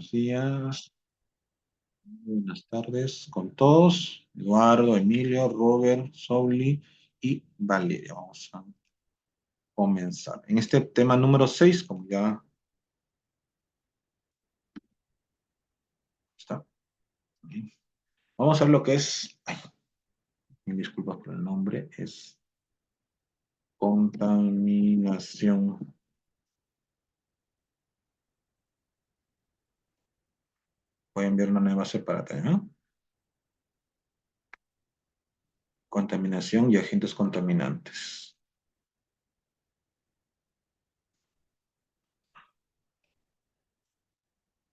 buenos días, buenas tardes con todos. Eduardo, Emilio, Robert, Souli y Valeria. Vamos a comenzar. En este tema número 6, como ya está, vamos a ver lo que es, ay, mil disculpas por el nombre, es contaminación. Voy a enviar una nueva separata, ¿no? Contaminación y agentes contaminantes.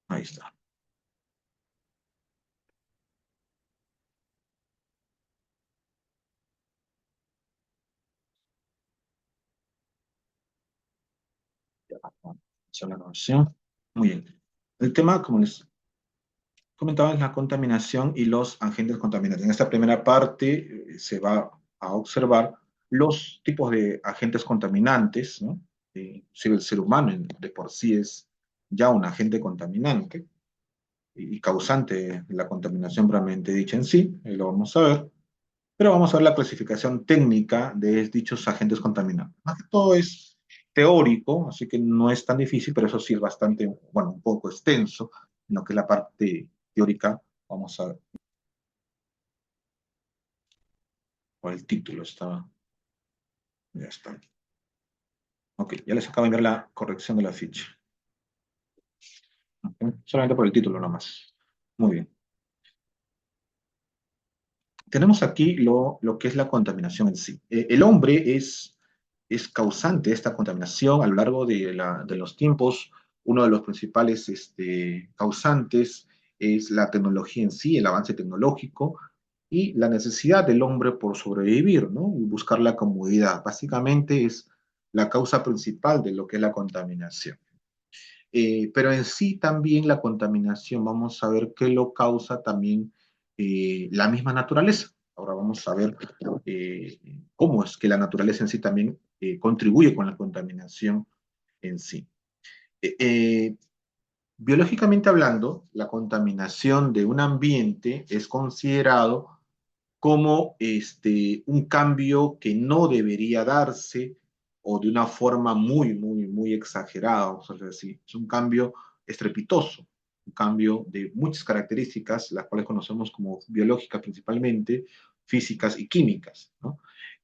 Ahí está. Ya, vamos a hacer la grabación. Muy bien. El tema, como les comentaba, es la contaminación y los agentes contaminantes. En esta primera parte se va a observar los tipos de agentes contaminantes, ¿no? Si el ser humano de por sí es ya un agente contaminante y causante de la contaminación propiamente dicha en sí, lo vamos a ver, pero vamos a ver la clasificación técnica de dichos agentes contaminantes. Más que todo es teórico, así que no es tan difícil, pero eso sí es bastante, bueno, un poco extenso en lo que es la parte teórica. Vamos a ver, por el título estaba, ya está. Ok, ya les acabo de enviar la corrección de la ficha. Ok, solamente por el título nomás. Muy bien. Tenemos aquí lo que es la contaminación en sí. El hombre es causante de esta contaminación a lo largo de los tiempos. Uno de los principales causantes es la tecnología en sí, el avance tecnológico y la necesidad del hombre por sobrevivir, ¿no? Y buscar la comodidad. Básicamente es la causa principal de lo que es la contaminación. Pero en sí también la contaminación, vamos a ver qué lo causa también la misma naturaleza. Ahora vamos a ver eh, cómo es que la naturaleza en sí también contribuye con la contaminación en sí. Eh, eh, Biológicamente hablando, la contaminación de un ambiente es considerado como un cambio que no debería darse o de una forma muy exagerada, vamos a decir así. Es un cambio estrepitoso, un cambio de muchas características, las cuales conocemos como biológicas principalmente, físicas y químicas, ¿no?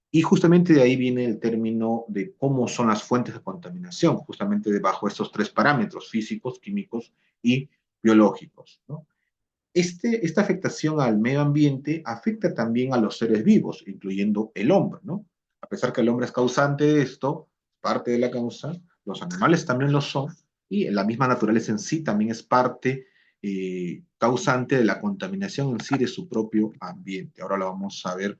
Y justamente de ahí viene el término de cómo son las fuentes de contaminación, justamente debajo de estos tres parámetros, físicos, químicos y biológicos, ¿no? Esta afectación al medio ambiente afecta también a los seres vivos, incluyendo el hombre, ¿no? A pesar que el hombre es causante de esto, parte de la causa, los animales también lo son, y la misma naturaleza en sí también es parte causante de la contaminación en sí de su propio ambiente. Ahora lo vamos a ver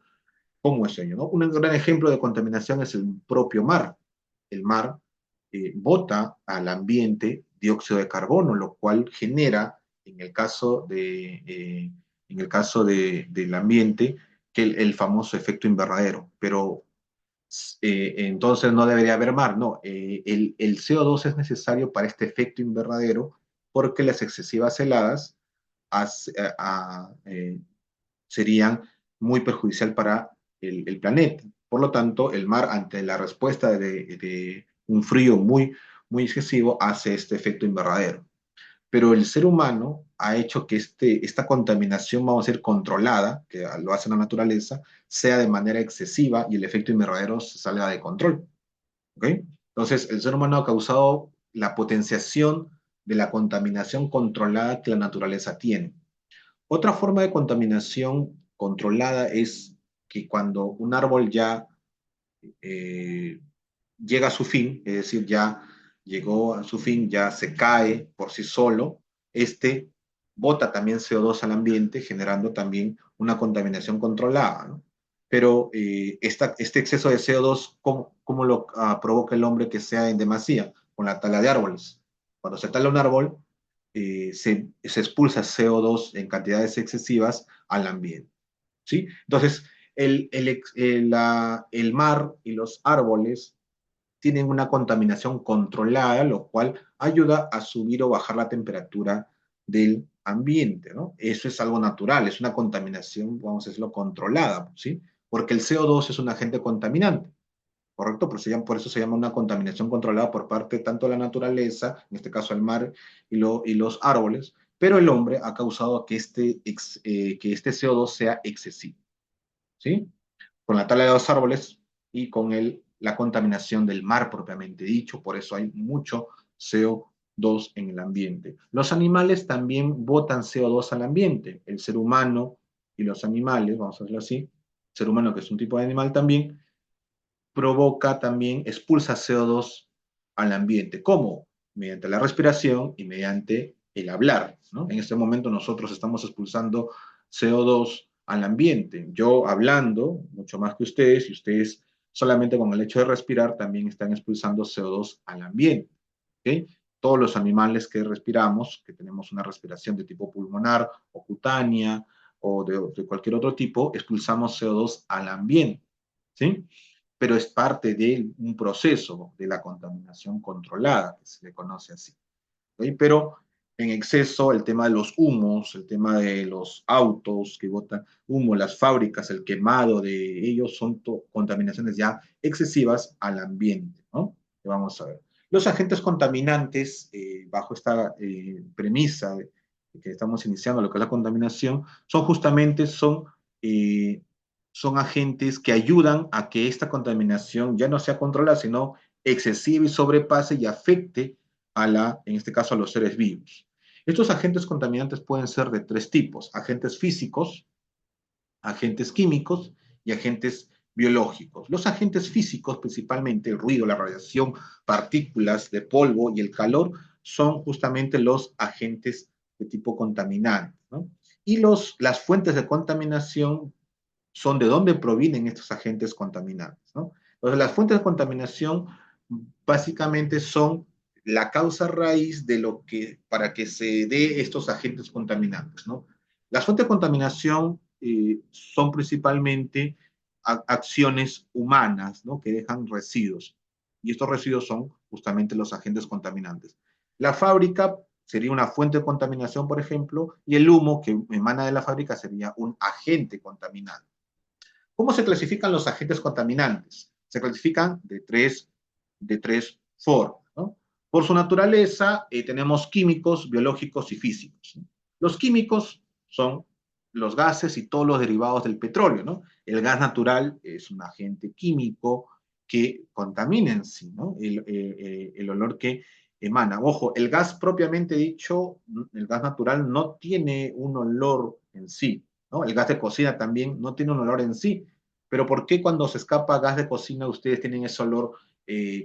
cómo es ello, ¿no? Un gran ejemplo de contaminación es el propio mar. El mar bota al ambiente dióxido de carbono, lo cual genera, en el caso, del ambiente, que el famoso efecto invernadero. Pero entonces no debería haber mar, no. El CO2 es necesario para este efecto invernadero porque las excesivas heladas hace- a- serían muy perjudicial para el planeta. Por lo tanto, el mar, ante la respuesta de un frío muy excesivo, hace este efecto invernadero. Pero el ser humano ha hecho que esta contaminación, vamos a decir, controlada, que lo hace la naturaleza, sea de manera excesiva y el efecto invernadero se salga de control. ¿Ok? Entonces, el ser humano ha causado la potenciación de la contaminación controlada que la naturaleza tiene. Otra forma de contaminación controlada es que cuando un árbol ya eh, llega a su fin, es decir, ya llegó a su fin, ya se cae por sí solo, este bota también CO2 al ambiente, generando también una contaminación controlada, ¿no? Pero este exceso de CO2, ¿cómo lo provoca el hombre que sea en demasía? Con la tala de árboles. Cuando se tala un árbol, se expulsa CO2 en cantidades excesivas al ambiente, ¿sí? Entonces, el mar y los árboles tienen una contaminación controlada, lo cual ayuda a subir o bajar la temperatura del ambiente, ¿no? Eso es algo natural, es una contaminación, vamos a decirlo, controlada, ¿sí? Porque el CO2 es un agente contaminante, ¿correcto? Por eso se llama una contaminación controlada por parte tanto de la naturaleza, en este caso el mar y los árboles, pero el hombre ha causado que este CO2 sea excesivo, ¿sí? Con la tala de los árboles y con la contaminación del mar propiamente dicho, por eso hay mucho CO2 en el ambiente. Los animales también botan CO2 al ambiente, el ser humano y los animales, vamos a decirlo así, el ser humano que es un tipo de animal también, provoca también, expulsa CO2 al ambiente. ¿Cómo? Mediante la respiración y mediante el hablar, ¿no? En este momento nosotros estamos expulsando CO2 al ambiente. Yo hablando mucho más que ustedes y ustedes solamente con el hecho de respirar también están expulsando CO2 al ambiente. ¿Okay? Todos los animales que respiramos, que tenemos una respiración de tipo pulmonar o cutánea o de cualquier otro tipo, expulsamos CO2 al ambiente. ¿Sí? Pero es parte de un proceso de la contaminación controlada, que se le conoce así. ¿Okay? Pero en exceso, el tema de los humos, el tema de los autos que botan humo, las fábricas, el quemado de ellos son contaminaciones ya excesivas al ambiente, ¿no? Que vamos a ver. Los agentes contaminantes, bajo esta premisa de que estamos iniciando lo que es la contaminación, son justamente son agentes que ayudan a que esta contaminación ya no sea controlada, sino excesiva y sobrepase y afecte en este caso a los seres vivos. Estos agentes contaminantes pueden ser de tres tipos: agentes físicos, agentes químicos y agentes biológicos. Los agentes físicos, principalmente el ruido, la radiación, partículas de polvo y el calor, son justamente los agentes de tipo contaminante, ¿no? Y las fuentes de contaminación son de dónde provienen estos agentes contaminantes, ¿no? Entonces, las fuentes de contaminación básicamente son la causa raíz de lo que, para que se dé estos agentes contaminantes, ¿no? Las fuentes de contaminación son principalmente acciones humanas, ¿no? Que dejan residuos. Y estos residuos son justamente los agentes contaminantes. La fábrica sería una fuente de contaminación, por ejemplo, y el humo que emana de la fábrica sería un agente contaminante. ¿Cómo se clasifican los agentes contaminantes? Se clasifican de tres formas, ¿no? Por su naturaleza, tenemos químicos, biológicos y físicos, ¿no? Los químicos son los gases y todos los derivados del petróleo, ¿no? El gas natural es un agente químico que contamina en sí, ¿no? El olor que emana. Ojo, el gas propiamente dicho, el gas natural no tiene un olor en sí, ¿no? El gas de cocina también no tiene un olor en sí, pero ¿por qué cuando se escapa gas de cocina ustedes tienen ese olor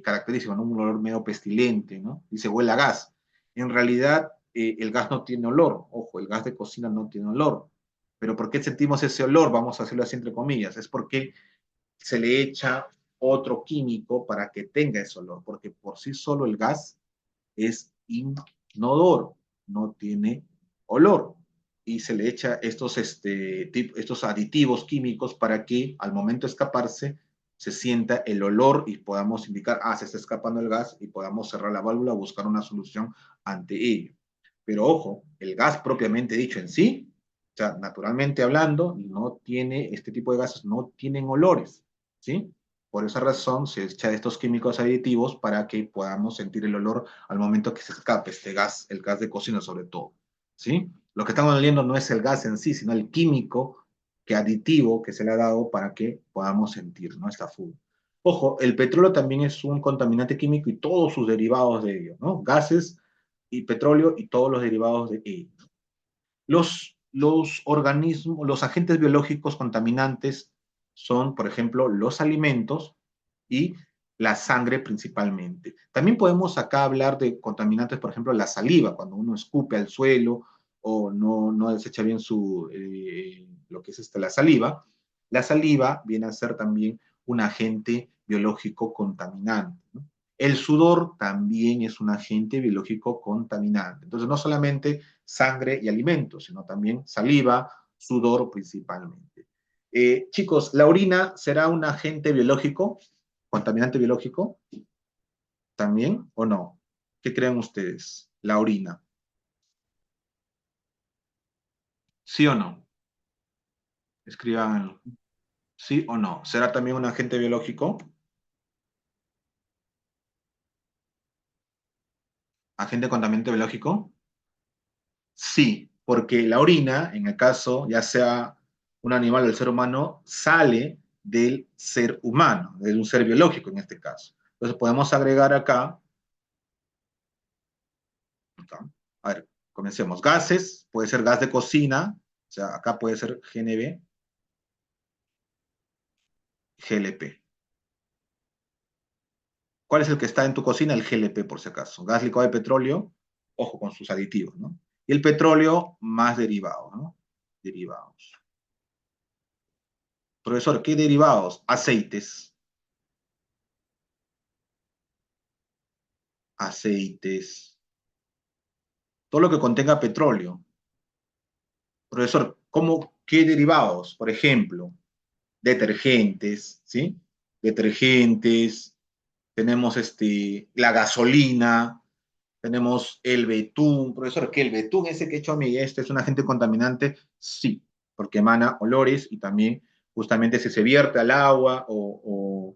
característico, ¿no? Un olor medio pestilente, ¿no? Y se huele a gas. En realidad, el gas no tiene olor. Ojo, el gas de cocina no tiene olor. Pero ¿por qué sentimos ese olor? Vamos a hacerlo así entre comillas. Es porque se le echa otro químico para que tenga ese olor, porque por sí solo el gas es inodoro, no tiene olor. Y se le echa estos aditivos químicos para que al momento de escaparse se sienta el olor y podamos indicar, se está escapando el gas y podamos cerrar la válvula, buscar una solución ante ello. Pero ojo, el gas propiamente dicho en sí, o sea, naturalmente hablando, no tiene, este tipo de gases no tienen olores, ¿sí? Por esa razón se echa estos químicos aditivos para que podamos sentir el olor al momento que se escape este gas, el gas de cocina sobre todo, ¿sí? Lo que estamos oliendo no es el gas en sí, sino el químico aditivo que se le ha dado para que podamos sentir, ¿no? Esta fuga. Ojo, el petróleo también es un contaminante químico y todos sus derivados de ello, ¿no? Gases y petróleo y todos los derivados de ello. Los organismos, los agentes biológicos contaminantes son, por ejemplo, los alimentos y la sangre principalmente. También podemos acá hablar de contaminantes, por ejemplo, la saliva, cuando uno escupe al suelo o no desecha bien lo que es la saliva. La saliva viene a ser también un agente biológico contaminante, ¿no? El sudor también es un agente biológico contaminante. Entonces, no solamente sangre y alimentos, sino también saliva, sudor principalmente. Chicos, ¿la orina será un agente biológico, contaminante biológico también o no? ¿Qué creen ustedes? La orina. ¿Sí o no? Escriban sí o no. ¿Será también un agente biológico? ¿Agente contaminante biológico? Sí, porque la orina, en el caso, ya sea un animal o el ser humano, sale del ser humano, de un ser biológico en este caso. Entonces podemos agregar acá. A ver, comencemos. Gases, puede ser gas de cocina, o sea, acá puede ser GNB, GLP. ¿Cuál es el que está en tu cocina? El GLP, por si acaso. Gas licuado de petróleo, ojo con sus aditivos, ¿no? Y el petróleo más derivado, ¿no? Derivados. Profesor, ¿qué derivados? Aceites, aceites, todo lo que contenga petróleo. Profesor, ¿cómo, qué derivados? Por ejemplo, detergentes, ¿sí? Detergentes, tenemos la gasolina, tenemos el betún. Profesor, ¿qué el betún ese que he hecho a mí, este es un agente contaminante? Sí, porque emana olores y también justamente si se vierte al agua o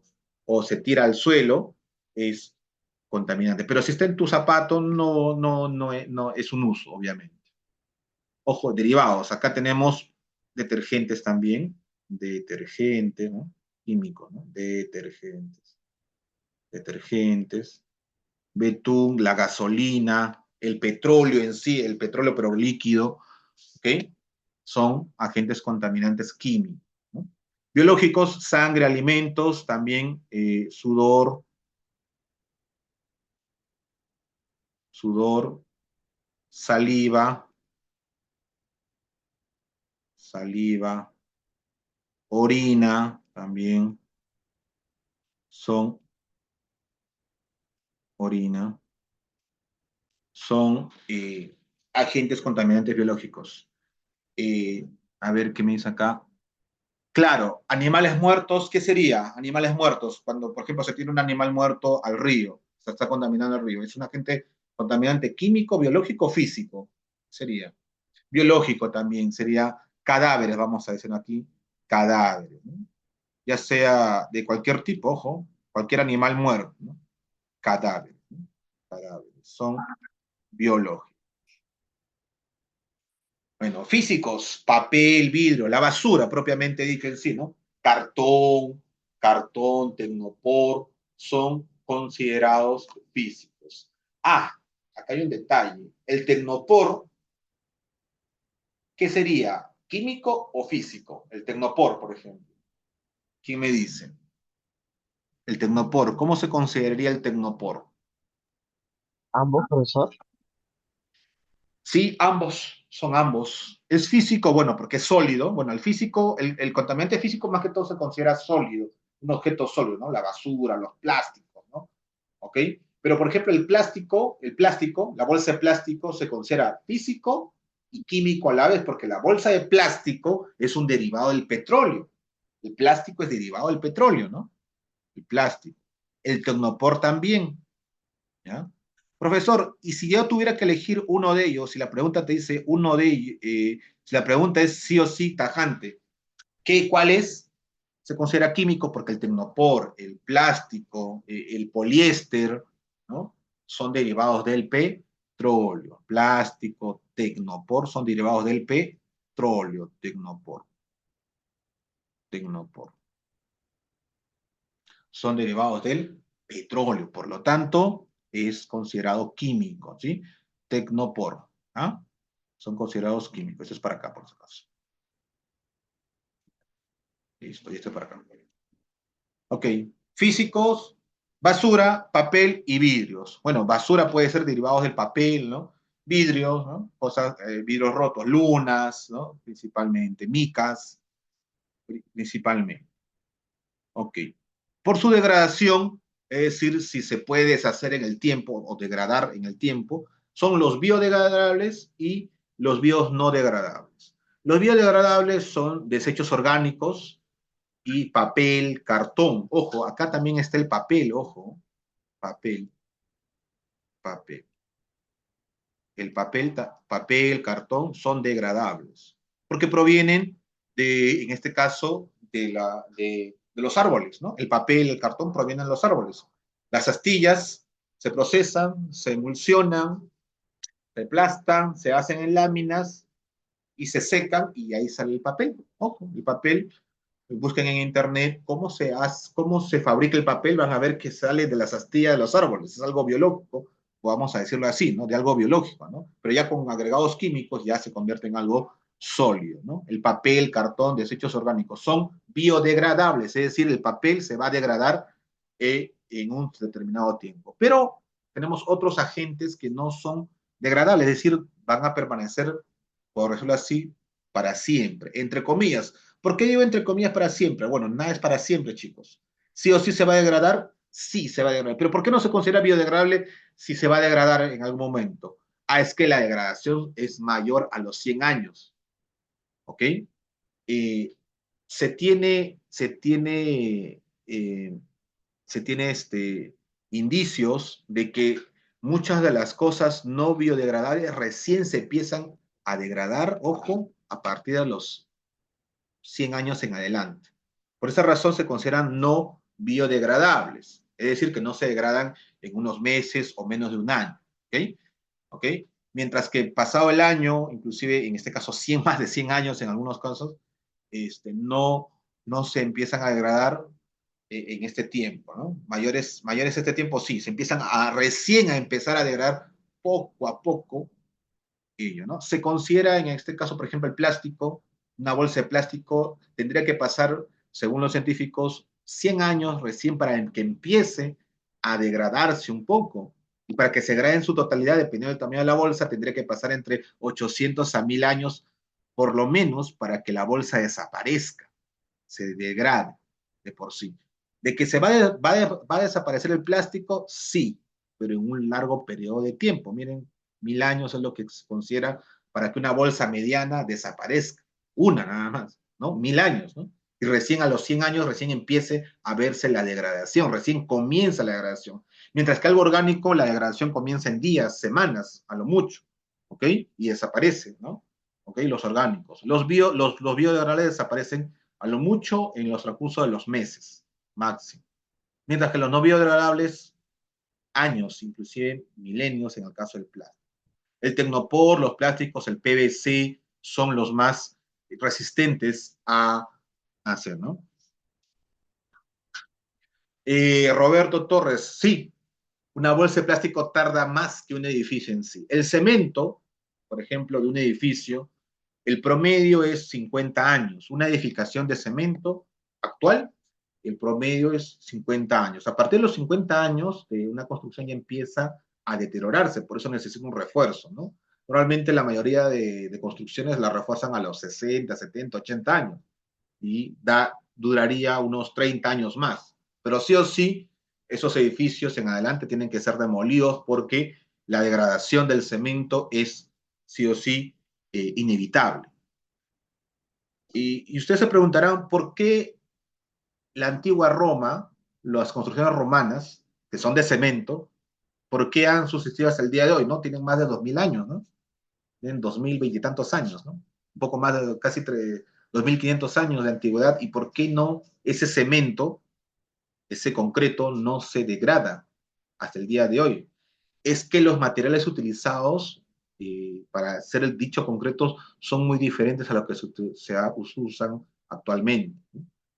se tira al suelo, es contaminante. Pero si está en tu zapato, no es un uso, obviamente. Ojo, derivados. Acá tenemos detergentes también. Detergente, ¿no? Químico, ¿no? Detergentes. Detergentes. Betún, la gasolina, el petróleo en sí, el petróleo pero líquido, ¿ok? Son agentes contaminantes químicos, ¿no? Biológicos, sangre, alimentos, también sudor, sudor, saliva, saliva, orina, también son orina, son agentes contaminantes biológicos. Eh, a ver qué me dice acá. Claro, animales muertos, ¿qué sería? Animales muertos, cuando, por ejemplo, se tiene un animal muerto al río, se está contaminando el río. ¿Es un agente contaminante químico, biológico, físico? Sería. Biológico también, sería cadáveres, vamos a decir aquí, cadáveres, ¿no? Ya sea de cualquier tipo, ojo, cualquier animal muerto, ¿no? Cadáveres, ¿no? Cadáveres, son biológicos. Bueno, físicos, papel, vidrio, la basura propiamente dicho en sí, ¿no? Cartón, tecnopor, son considerados físicos. Ah, acá hay un detalle. El tecnopor, ¿qué sería? ¿Químico o físico? El tecnopor, por ejemplo. ¿Quién me dice? El tecnopor, ¿cómo se consideraría el tecnopor? Ambos, profesor. Sí, ambos, son ambos. ¿Es físico? Bueno, porque es sólido. Bueno, el físico, el contaminante físico más que todo se considera sólido, un objeto sólido, ¿no? La basura, los plásticos, ¿no? ¿Ok? Pero, por ejemplo, el plástico, la bolsa de plástico se considera físico y químico a la vez, porque la bolsa de plástico es un derivado del petróleo. El plástico es derivado del petróleo, ¿no? El plástico. El tecnopor también, ¿ya? Profesor, y si yo tuviera que elegir uno de ellos, si la pregunta te dice uno de ellos, si la pregunta es sí o sí tajante, ¿cuál es? Se considera químico porque el tecnopor, el plástico, el poliéster, ¿no? Son derivados del petróleo. Plástico, tecnopor son derivados del petróleo, tecnopor. Son derivados del petróleo, por lo tanto, es considerado químico, ¿sí? Tecnopor, ¿ah? Son considerados químicos. Esto es para acá, por si acaso. Listo, y esto es para acá. Ok, físicos, basura, papel y vidrios. Bueno, basura puede ser derivados del papel, ¿no? Vidrios, ¿no? Cosas, vidrios rotos, lunas, ¿no? Principalmente, micas, principalmente. Ok. Por su degradación, es decir, si se puede deshacer en el tiempo o degradar en el tiempo, son los biodegradables y los bios no degradables. Los biodegradables son desechos orgánicos y papel, cartón. Ojo, acá también está el papel, ojo, papel, papel. El papel, cartón son degradables. porque provienen en este caso, de los árboles, ¿no? El papel, el cartón provienen de los árboles. Las astillas se procesan, se emulsionan, se aplastan, se hacen en láminas y se secan y ahí sale el papel. Ojo, el papel, busquen en internet cómo se fabrica el papel, van a ver que sale de las astillas de los árboles, es algo biológico, vamos a decirlo así, ¿no? De algo biológico, ¿no? Pero ya con agregados químicos ya se convierte en algo sólido, ¿no? El papel, cartón, desechos orgánicos son biodegradables, es decir, el papel se va a degradar en un determinado tiempo. Pero tenemos otros agentes que no son degradables, es decir, van a permanecer, por decirlo así, para siempre, entre comillas. ¿Por qué digo entre comillas para siempre? Bueno, nada es para siempre, chicos. ¿Sí o sí se va a degradar? Sí, se va a degradar. Pero ¿por qué no se considera biodegradable si se va a degradar en algún momento? Ah, es que la degradación es mayor a los 100 años, ¿ok? Eh, eh, se tiene indicios de que muchas de las cosas no biodegradables recién se empiezan a degradar, ojo, a partir de los 100 años en adelante. Por esa razón se consideran no biodegradables, es decir, que no se degradan en unos meses o menos de un año. ¿Ok? ¿Ok? Mientras que pasado el año, inclusive en este caso 100, más de 100 años en algunos casos, no, no se empiezan a degradar en este tiempo, ¿no? Mayores este tiempo sí, se empiezan a recién a empezar a degradar poco a poco ello, ¿no? Se considera en este caso, por ejemplo, el plástico, una bolsa de plástico tendría que pasar, según los científicos, 100 años recién para que empiece a degradarse un poco. Y para que se degrade en su totalidad, dependiendo del tamaño de la bolsa, tendría que pasar entre 800 a 1000 años, por lo menos, para que la bolsa desaparezca, se degrade de por sí. ¿De que va a desaparecer el plástico? Sí, pero en un largo periodo de tiempo. Miren, 1000 años es lo que se considera para que una bolsa mediana desaparezca. Una nada más, ¿no? 1000 años, ¿no? Y recién a los 100 años, recién empiece a verse la degradación, recién comienza la degradación. Mientras que algo orgánico, la degradación comienza en días, semanas, a lo mucho, ¿ok? Y desaparece, ¿no? ¿Ok? Los orgánicos. Los biodegradables desaparecen a lo mucho en los recursos de los meses, máximo. Mientras que los no biodegradables, años, inclusive milenios en el caso del plástico. El tecnopor, los plásticos, el PVC son los más resistentes a hacer, ¿no? Roberto Torres, sí, una bolsa de plástico tarda más que un edificio en sí. El cemento, por ejemplo, de un edificio, el promedio es 50 años. Una edificación de cemento actual, el promedio es 50 años. A partir de los 50 años, una construcción ya empieza a deteriorarse, por eso necesita un refuerzo, ¿no? Normalmente la mayoría de construcciones la refuerzan a los 60, 70, 80 años y duraría unos 30 años más. Pero sí o sí, esos edificios en adelante tienen que ser demolidos porque la degradación del cemento es sí o sí inevitable. Y ustedes se preguntarán por qué la antigua Roma, las construcciones romanas, que son de cemento, ¿por qué han subsistido hasta el día de hoy? ¿No? Tienen más de 2000 años, ¿no? Tienen 2020 y tantos años, ¿no? Un poco más de casi 2500 años de antigüedad. ¿Y por qué no ese cemento, ese concreto, no se degrada hasta el día de hoy? Es que los materiales utilizados para hacer el dicho concreto son muy diferentes a lo que se usan actualmente.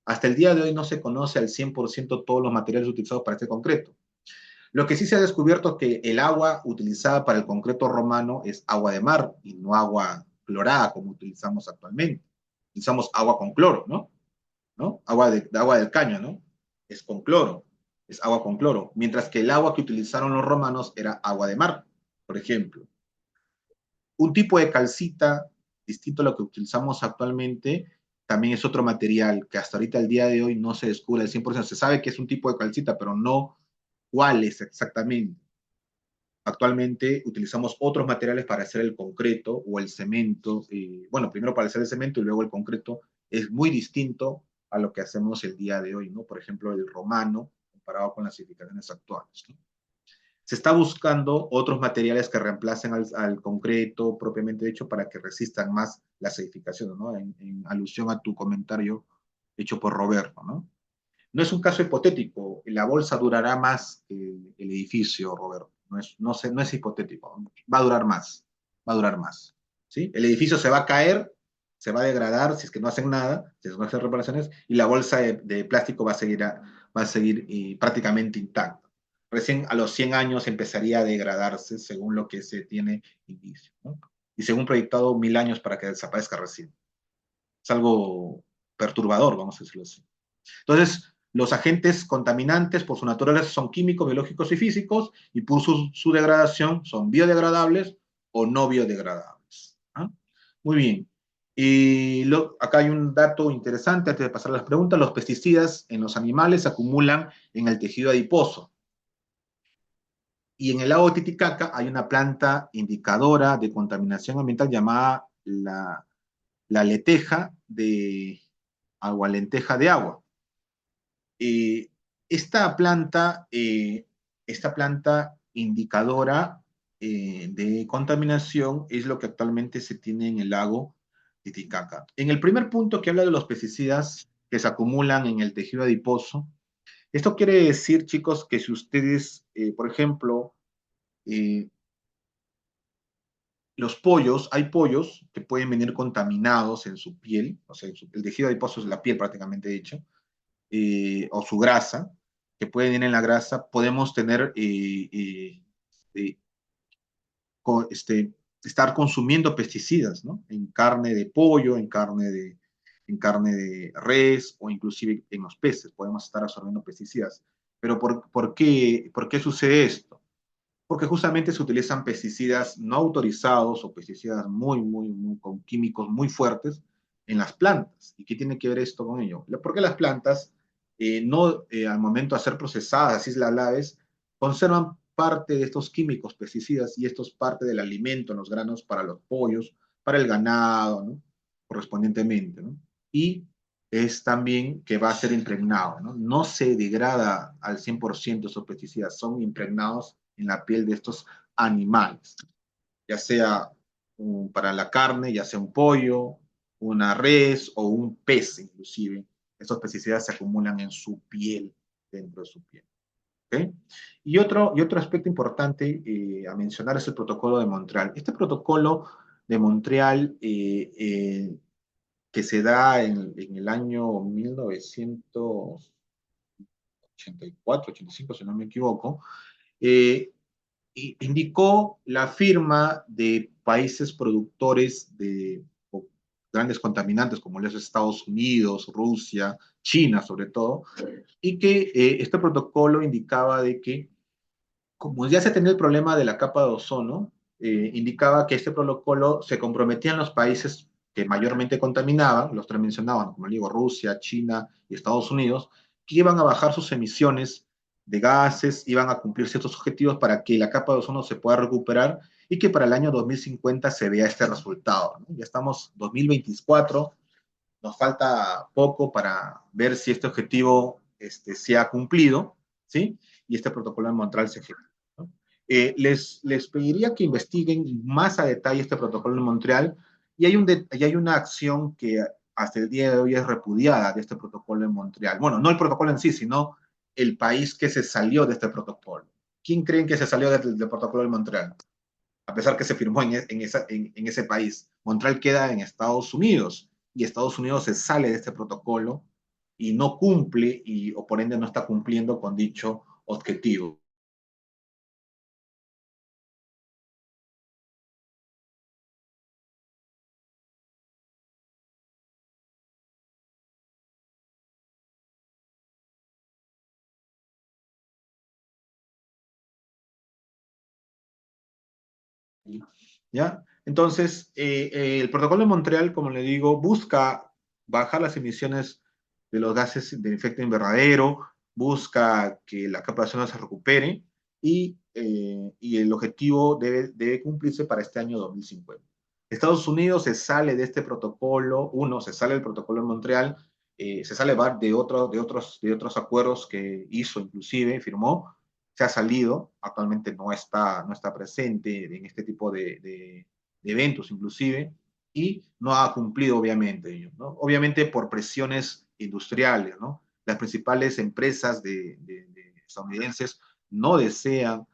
Hasta el día de hoy no se conoce al 100% todos los materiales utilizados para este concreto. Lo que sí se ha descubierto es que el agua utilizada para el concreto romano es agua de mar y no agua clorada como utilizamos actualmente. Utilizamos agua con cloro, ¿no? ¿No? Agua del caño, ¿no? Es con cloro, es agua con cloro, mientras que el agua que utilizaron los romanos era agua de mar, por ejemplo. Un tipo de calcita distinto a lo que utilizamos actualmente, también es otro material que hasta ahorita, el día de hoy, no se descubre al 100%. Se sabe que es un tipo de calcita, pero no cuál es exactamente. Actualmente utilizamos otros materiales para hacer el concreto o el cemento. Bueno, primero para hacer el cemento y luego el concreto es muy distinto a lo que hacemos el día de hoy, ¿no? Por ejemplo, el romano comparado con las edificaciones actuales, ¿no? se está buscando otros materiales que reemplacen al concreto propiamente hecho para que resistan más las edificaciones, ¿no? En alusión a tu comentario hecho por Roberto, ¿no? No es un caso hipotético, la bolsa durará más que el edificio, Roberto. No es hipotético, va a durar más, va a durar más. ¿Sí? El edificio se va a caer, se va a degradar si es que no hacen nada, si es que no hacen reparaciones, y la bolsa de plástico va a seguir prácticamente intacta. Recién a los 100 años empezaría a degradarse según lo que se tiene indicio, ¿no? Y según proyectado, 1000 años para que desaparezca recién. Es algo perturbador, vamos a decirlo así. Entonces, los agentes contaminantes por su naturaleza son químicos, biológicos y físicos, y por su degradación son biodegradables o no biodegradables. ¿Ah? Muy bien. Y acá hay un dato interesante antes de pasar a las preguntas. Los pesticidas en los animales se acumulan en el tejido adiposo. Y en el lago Titicaca hay una planta indicadora de contaminación ambiental llamada la leteja de agua, lenteja de agua. Eh, esta planta, esta planta indicadora de contaminación es lo que actualmente se tiene en el lago Titicaca. En el primer punto que habla de los pesticidas que se acumulan en el tejido adiposo, esto quiere decir, chicos, que si ustedes, por ejemplo, eh, los pollos, hay pollos que pueden venir contaminados en su piel, o sea, el tejido adiposo es la piel prácticamente hecho, o su grasa, que pueden ir en la grasa, podemos tener, eh, este, estar consumiendo pesticidas, ¿no? En carne de pollo, en carne de res o inclusive en los peces, podemos estar absorbiendo pesticidas. Pero ¿por qué sucede esto? Porque justamente se utilizan pesticidas no autorizados o pesticidas muy, con químicos muy fuertes en las plantas. ¿Y qué tiene que ver esto con ello? Porque las plantas, no al momento de ser procesadas, así las aves, conservan parte de estos químicos, pesticidas, y esto es parte del alimento en los granos para los pollos, para el ganado, ¿no? Correspondientemente, ¿no? Y es también que va a ser impregnado, ¿no? No se degrada al 100% esos pesticidas, son impregnados en la piel de estos animales, ya sea para la carne, ya sea un pollo, una res o un pez inclusive. Estos pesticidas se acumulan en su piel, dentro de su piel. ¿Okay? Y otro aspecto importante a mencionar es el protocolo de Montreal. Este protocolo de Montreal que se da en el año 1984, 85, si no me equivoco, eh, indicó la firma de países productores de grandes contaminantes como los Estados Unidos, Rusia, China sobre todo, y que este protocolo indicaba de que, como ya se tenía el problema de la capa de ozono, indicaba que este protocolo se comprometían los países que mayormente contaminaban, los tres mencionaban, como digo, Rusia, China y Estados Unidos, que iban a bajar sus emisiones de gases, iban a cumplir ciertos objetivos para que la capa de ozono se pueda recuperar y que para el año 2050 se vea este resultado, ¿no? Ya estamos 2024, nos falta poco para ver si este objetivo se ha cumplido, ¿sí? Y este protocolo de Montreal se ejecuta, ¿no? Les pediría que investiguen más a detalle este protocolo de Montreal y hay una acción que hasta el día de hoy es repudiada de este protocolo de Montreal. Bueno, no el protocolo en sí, sino el país que se salió de este protocolo. ¿Quién creen que se salió del protocolo de Montreal? A pesar que se firmó en ese país. Montreal queda en Estados Unidos y Estados Unidos se sale de este protocolo y no cumple o por ende no está cumpliendo con dicho objetivo. ¿Ya? Entonces, el protocolo de Montreal, como le digo, busca bajar las emisiones de los gases de efecto invernadero, busca que la capa de ozono se recupere y el objetivo debe cumplirse para este año 2050. Estados Unidos se sale de este protocolo, se sale del protocolo de Montreal, se sale de otros acuerdos que hizo, inclusive, firmó, se ha salido, actualmente no está presente en este tipo de eventos inclusive, y no ha cumplido obviamente ello, ¿no? Obviamente por presiones industriales, ¿no? Las principales empresas de estadounidenses no desean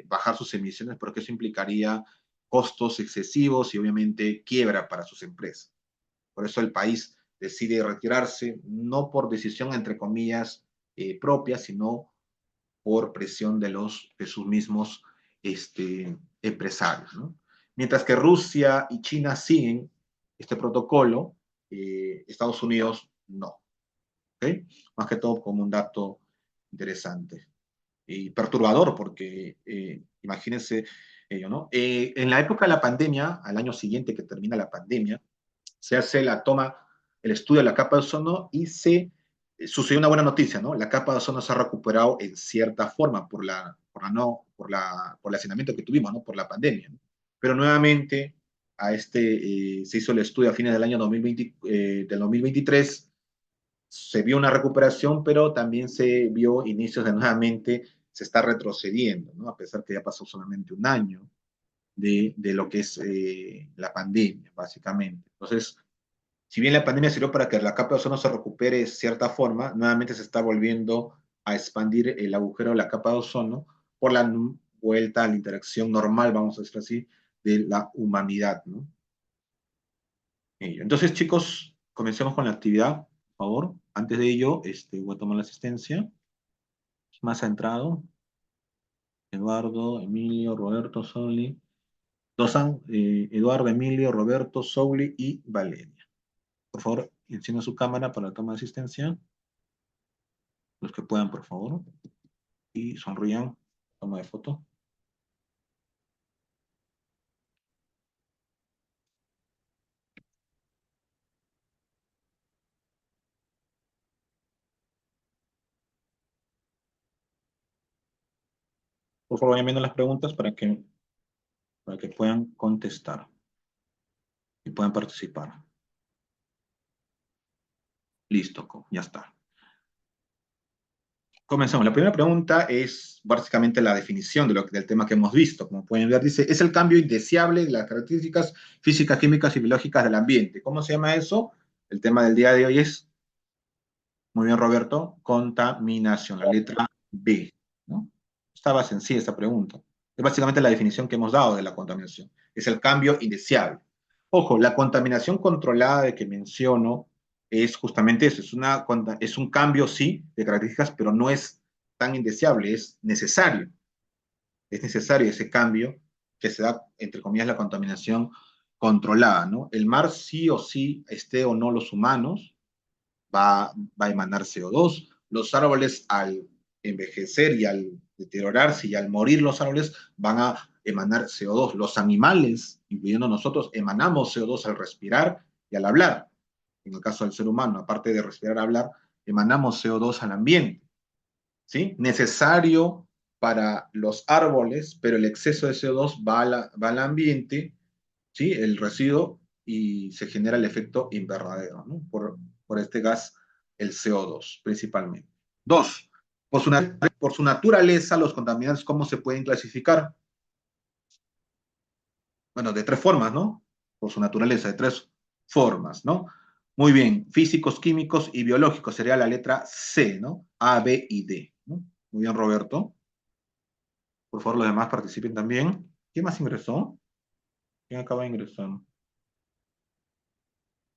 bajar sus emisiones porque eso implicaría costos excesivos y obviamente quiebra para sus empresas. Por eso el país decide retirarse, no por decisión, entre comillas, propia, sino por presión de sus mismos empresarios, ¿no? Mientras que Rusia y China siguen este protocolo, Estados Unidos no. ¿Okay? Más que todo como un dato interesante y perturbador, porque imagínense ello, ¿no? En la época de la pandemia, al año siguiente que termina la pandemia, se hace la toma, el estudio de la capa de ozono y sucedió una buena noticia, ¿no? La capa de ozono se ha recuperado en cierta forma por el hacinamiento que tuvimos, ¿no? Por la pandemia, ¿no? Pero nuevamente se hizo el estudio a fines del año 2020, del 2023, se vio una recuperación, pero también se vio inicios de nuevamente se está retrocediendo, ¿no? A pesar que ya pasó solamente un año de lo que es la pandemia, básicamente. Entonces, si bien la pandemia sirvió para que la capa de ozono se recupere de cierta forma, nuevamente se está volviendo a expandir el agujero de la capa de ozono por la vuelta a la interacción normal, vamos a decir así, de la humanidad, ¿no? Entonces, chicos, comencemos con la actividad, por favor. Antes de ello, voy a tomar la asistencia. Más centrado. Eduardo, Emilio, Roberto, Soli. Eduardo, Emilio, Roberto, Souli y Valeria. Por favor, encienda su cámara para la toma de asistencia. Los que puedan, por favor. Y sonrían. Toma de foto. Por favor, vayan viendo las preguntas para que puedan contestar y puedan participar. Listo, ya está. Comenzamos. La primera pregunta es básicamente la definición del tema que hemos visto. Como pueden ver, dice, es el cambio indeseable de las características físicas, químicas y biológicas del ambiente. ¿Cómo se llama eso? El tema del día de hoy es, muy bien, Roberto, contaminación, la letra B, ¿no? Estaba sencilla esta pregunta. Es básicamente la definición que hemos dado de la contaminación. Es el cambio indeseable. Ojo, la contaminación controlada de que menciono es justamente eso, es un cambio, sí, de características, pero no es tan indeseable, es necesario. Es necesario ese cambio que se da, entre comillas, la contaminación controlada, ¿no? El mar sí o sí, esté o no los humanos, va a emanar CO2. Los árboles al envejecer y al deteriorarse y al morir los árboles van a emanar CO2. Los animales, incluyendo nosotros, emanamos CO2 al respirar y al hablar. En el caso del ser humano, aparte de respirar y hablar, emanamos CO2 al ambiente. ¿Sí? Necesario para los árboles, pero el exceso de CO2 va al ambiente, ¿sí? El residuo, y se genera el efecto invernadero, ¿no? Por este gas, el CO2, principalmente. Dos, por su naturaleza, los contaminantes, ¿cómo se pueden clasificar? Bueno, de tres formas, ¿no? Por su naturaleza, de tres formas, ¿no? Muy bien, físicos, químicos y biológicos sería la letra C, ¿no? A, B y D, ¿no? Muy bien, Roberto. Por favor, los demás participen también. ¿Quién más ingresó? ¿Quién acaba de ingresar?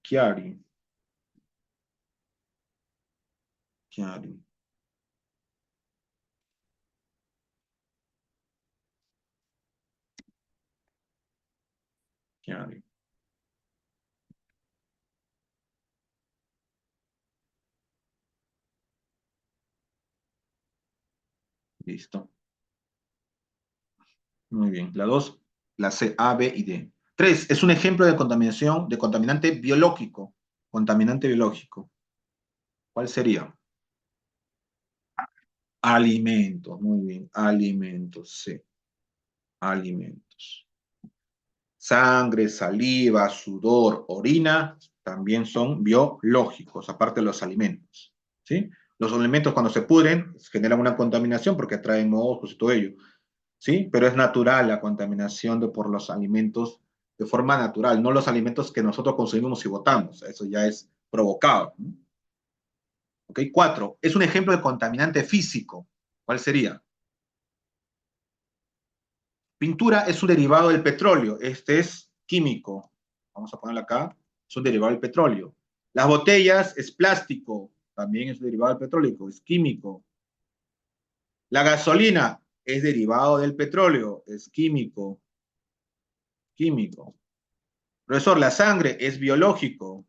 Chiari. Chiari. Chiari. Listo. Muy bien. La dos, la C, A, B y D. Tres, es un ejemplo de contaminación, de contaminante biológico. Contaminante biológico. ¿Cuál sería? Alimentos. Muy bien. Alimentos, C. Alimentos. Sangre, saliva, sudor, orina, también son biológicos, aparte de los alimentos. ¿Sí? Los alimentos cuando se pudren generan una contaminación porque atraen moscos y todo ello, ¿sí? Pero es natural la contaminación por los alimentos de forma natural, no los alimentos que nosotros consumimos y botamos, eso ya es provocado, ¿no? ¿Ok? 4. Es un ejemplo de contaminante físico. ¿Cuál sería? Pintura es un derivado del petróleo. Este es químico. Vamos a ponerlo acá. Es un derivado del petróleo. Las botellas es plástico. También es un derivado del petróleo. Es químico. La gasolina es derivado del petróleo. Es químico. Químico. Profesor, la sangre es biológico.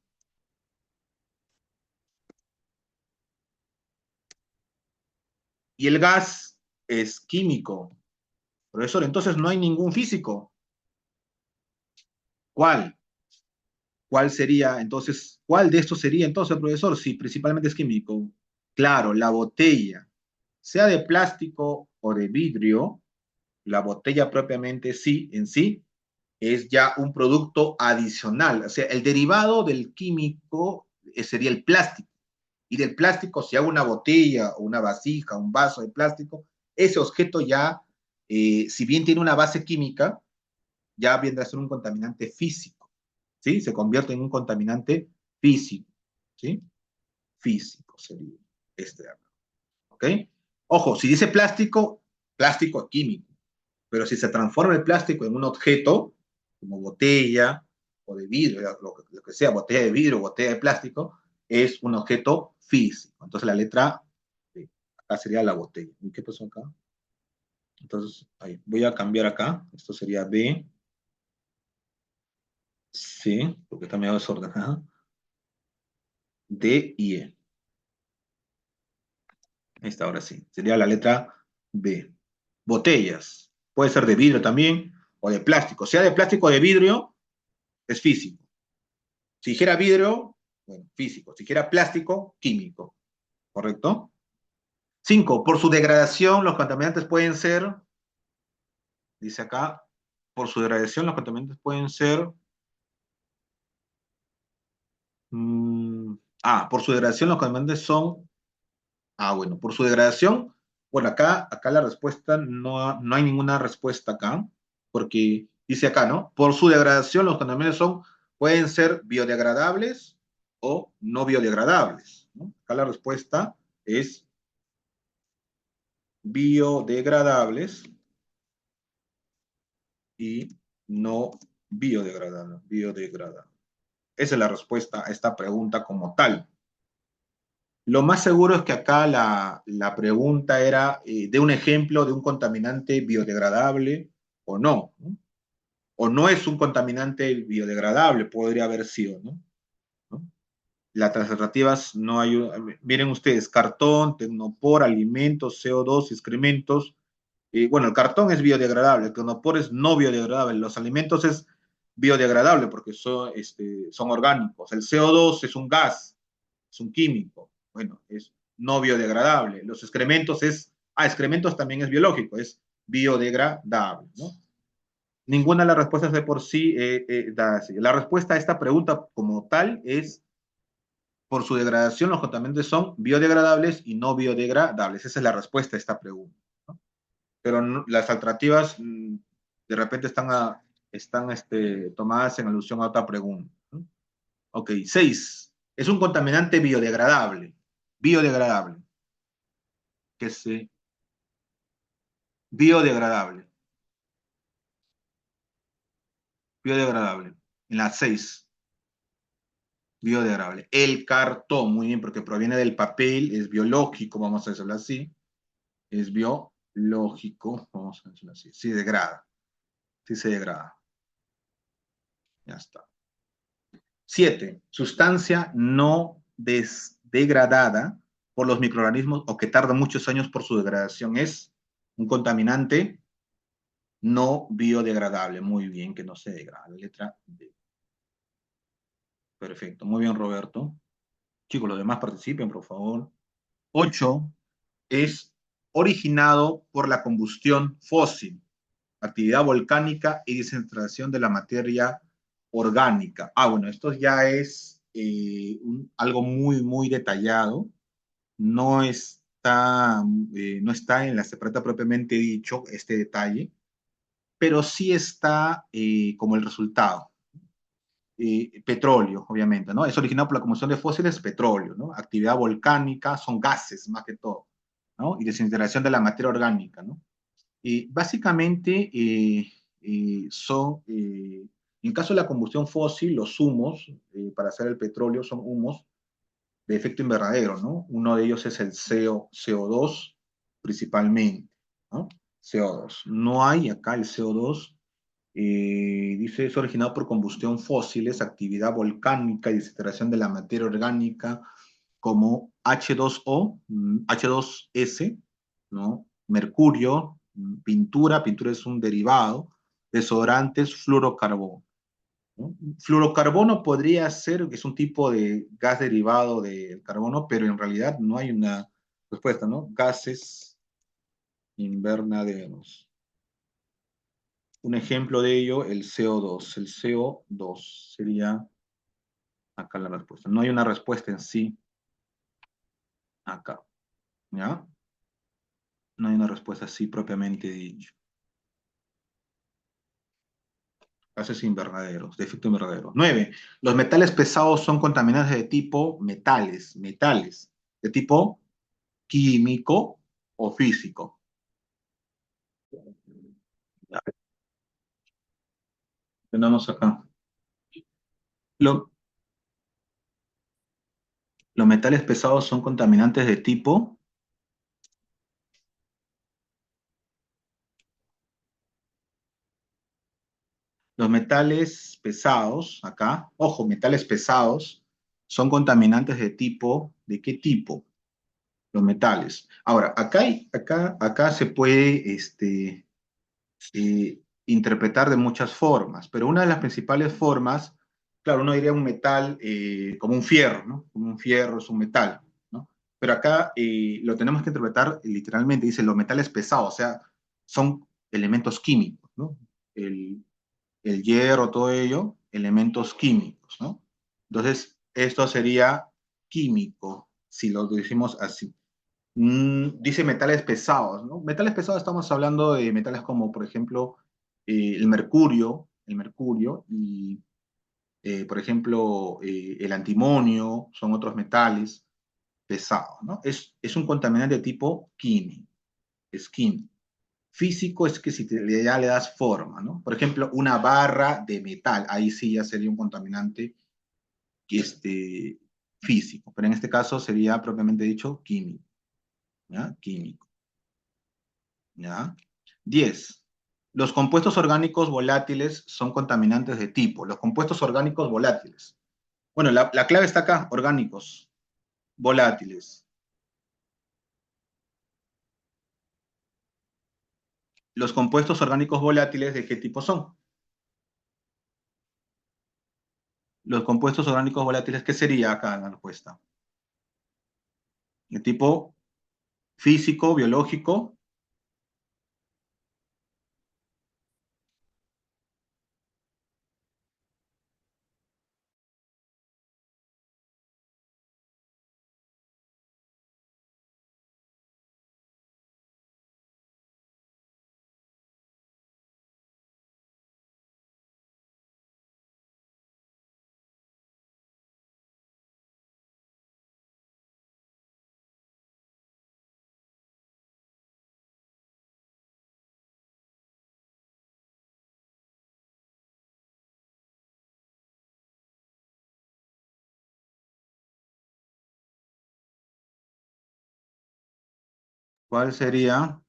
Y el gas es químico. Profesor, entonces no hay ningún físico. ¿Cuál? ¿Cuál sería entonces? ¿Cuál de estos sería entonces, profesor? Si principalmente es químico. Claro, la botella, sea de plástico o de vidrio, la botella propiamente sí, en sí, es ya un producto adicional. O sea, el derivado del químico sería el plástico. Y del plástico, si hago una botella o una vasija, un vaso de plástico, ese objeto ya, si bien tiene una base química, ya viene a ser un contaminante físico. ¿Sí? Se convierte en un contaminante físico. ¿Sí? Físico sería este de acá. ¿Ok? Ojo, si dice plástico, plástico químico. Pero si se transforma el plástico en un objeto, como botella o de vidrio, lo que sea, botella de vidrio, botella de plástico, es un objeto físico. Entonces la letra B, acá sería la botella. ¿Y qué pasó acá? Entonces, ahí, voy a cambiar acá. Esto sería B, C, porque está medio desordenado. D y E. Ahí está, ahora sí. Sería la letra B. Botellas. Puede ser de vidrio también o de plástico. Sea de plástico o de vidrio, es físico. Si dijera vidrio, bueno, físico. Si dijera plástico, químico. ¿Correcto? 5. Por su degradación, los contaminantes pueden ser, dice acá, por su degradación, los contaminantes pueden ser. mmm, por su degradación, los contaminantes son. Bueno, por su degradación, bueno, acá la respuesta, no hay ninguna respuesta acá, porque dice acá, ¿no? Por su degradación, los contaminantes pueden ser biodegradables o no biodegradables, ¿no? Acá la respuesta es biodegradables y no biodegradables. Esa es la respuesta a esta pregunta como tal. Lo más seguro es que acá la pregunta era de un ejemplo de un contaminante biodegradable o no, ¿no? O no es un contaminante biodegradable, podría haber sido, ¿no? ¿No? Las alternativas no hay. Miren ustedes, cartón, tecnopor, alimentos, CO2, excrementos. Bueno, el cartón es biodegradable, el tecnopor es no biodegradable, los alimentos es biodegradable porque son orgánicos. El CO2 es un gas, es un químico, bueno, es no biodegradable. Los excrementos también es biológico, es biodegradable, ¿no? Ninguna de las respuestas de por sí da así. La respuesta a esta pregunta como tal es, por su degradación, los contaminantes son biodegradables y no biodegradables. Esa es la respuesta a esta pregunta, ¿no? Pero las alternativas de repente están tomadas en alusión a otra pregunta, ¿no? Ok, 6. Es un contaminante biodegradable. Biodegradable. Que es biodegradable. Biodegradable. En la 6. Biodegradable. El cartón, muy bien, porque proviene del papel, es biológico, vamos a decirlo así. Es biológico, vamos a decirlo así. Sí degrada. Sí se degrada. Ya está. 7. Sustancia no degradada por los microorganismos o que tarda muchos años por su degradación. Es un contaminante no biodegradable. Muy bien, que no se degrada. Letra B. Perfecto. Muy bien, Roberto. Chicos, los demás participen, por favor. 8 es originado por la combustión fósil, actividad volcánica y concentración de la materia orgánica. Bueno, esto ya es algo muy, muy detallado, no está, no está en la separata propiamente dicho este detalle, pero sí está como el resultado. Petróleo, obviamente, ¿no? Es originado por la combustión de fósiles, petróleo, ¿no? Actividad volcánica, son gases más que todo, ¿no? Y desintegración de la materia orgánica, ¿no? Básicamente en caso de la combustión fósil, los humos para hacer el petróleo son humos de efecto invernadero, ¿no? Uno de ellos es el CO2 principalmente, ¿no? CO2. No hay acá el CO2, dice, es originado por combustión fósiles, actividad volcánica y desintegración de la materia orgánica como H2O, H2S, ¿no? Mercurio, pintura es un derivado, desodorantes, fluorocarbono, ¿no? Fluorocarbono podría ser, es un tipo de gas derivado del carbono, pero en realidad no hay una respuesta, ¿no? Gases invernaderos. Un ejemplo de ello, el CO2. El CO2 sería acá la respuesta. No hay una respuesta en sí acá, ¿ya? No hay una respuesta así propiamente dicho. Gases invernaderos, de efecto invernadero. 9. Los metales pesados son contaminantes de tipo metales, de tipo químico o físico. Ya, tenemos acá. Lo- los metales pesados son contaminantes de tipo. Los metales pesados, acá, ojo, metales pesados son contaminantes de tipo, ¿de qué tipo? Los metales. Ahora, acá se puede interpretar de muchas formas, pero una de las principales formas, claro, uno diría un metal como un fierro, ¿no? Como un fierro es un metal, ¿no? Pero acá lo tenemos que interpretar literalmente, dice los metales pesados, o sea, son elementos químicos, ¿no? El, el hierro, todo ello, elementos químicos, ¿no? Entonces, esto sería químico, si lo decimos así. Dice metales pesados, ¿no? Metales pesados estamos hablando de metales como, por ejemplo, el mercurio y, por ejemplo, el antimonio, son otros metales pesados, ¿no? Es un contaminante de tipo químico, es químico. Físico es que si ya le das forma, ¿no? Por ejemplo, una barra de metal, ahí sí ya sería un contaminante este, físico, pero en este caso sería propiamente dicho químico, ¿ya? Químico, ¿ya? 10. Los compuestos orgánicos volátiles son contaminantes de tipo. Los compuestos orgánicos volátiles. Bueno, la clave está acá, orgánicos, volátiles. Los compuestos orgánicos volátiles, ¿de qué tipo son? Los compuestos orgánicos volátiles, ¿qué sería acá en la respuesta? De tipo físico, biológico. ¿Cuál sería?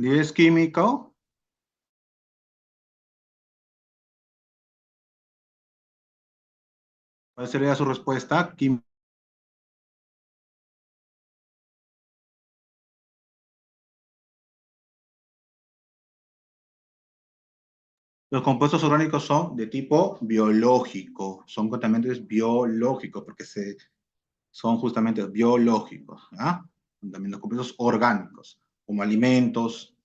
10 químico. ¿Cuál sería su respuesta? Los compuestos orgánicos son de tipo biológico, son contaminantes biológicos, porque son justamente biológicos, ¿ah? También los compuestos orgánicos, como alimentos,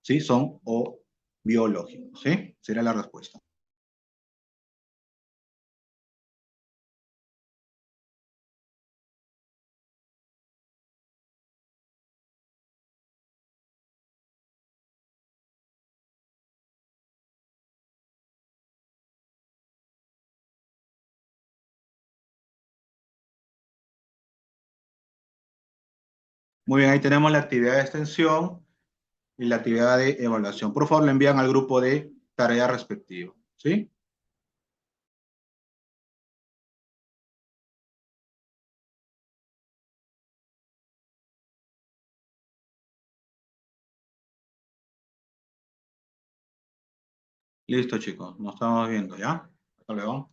¿sí? Son o biológicos, ¿sí? Sería la respuesta. Muy bien, ahí tenemos la actividad de extensión y la actividad de evaluación. Por favor, le envían al grupo de tarea respectivo, ¿sí? Listo, chicos, nos estamos viendo, ¿ya? Hasta luego.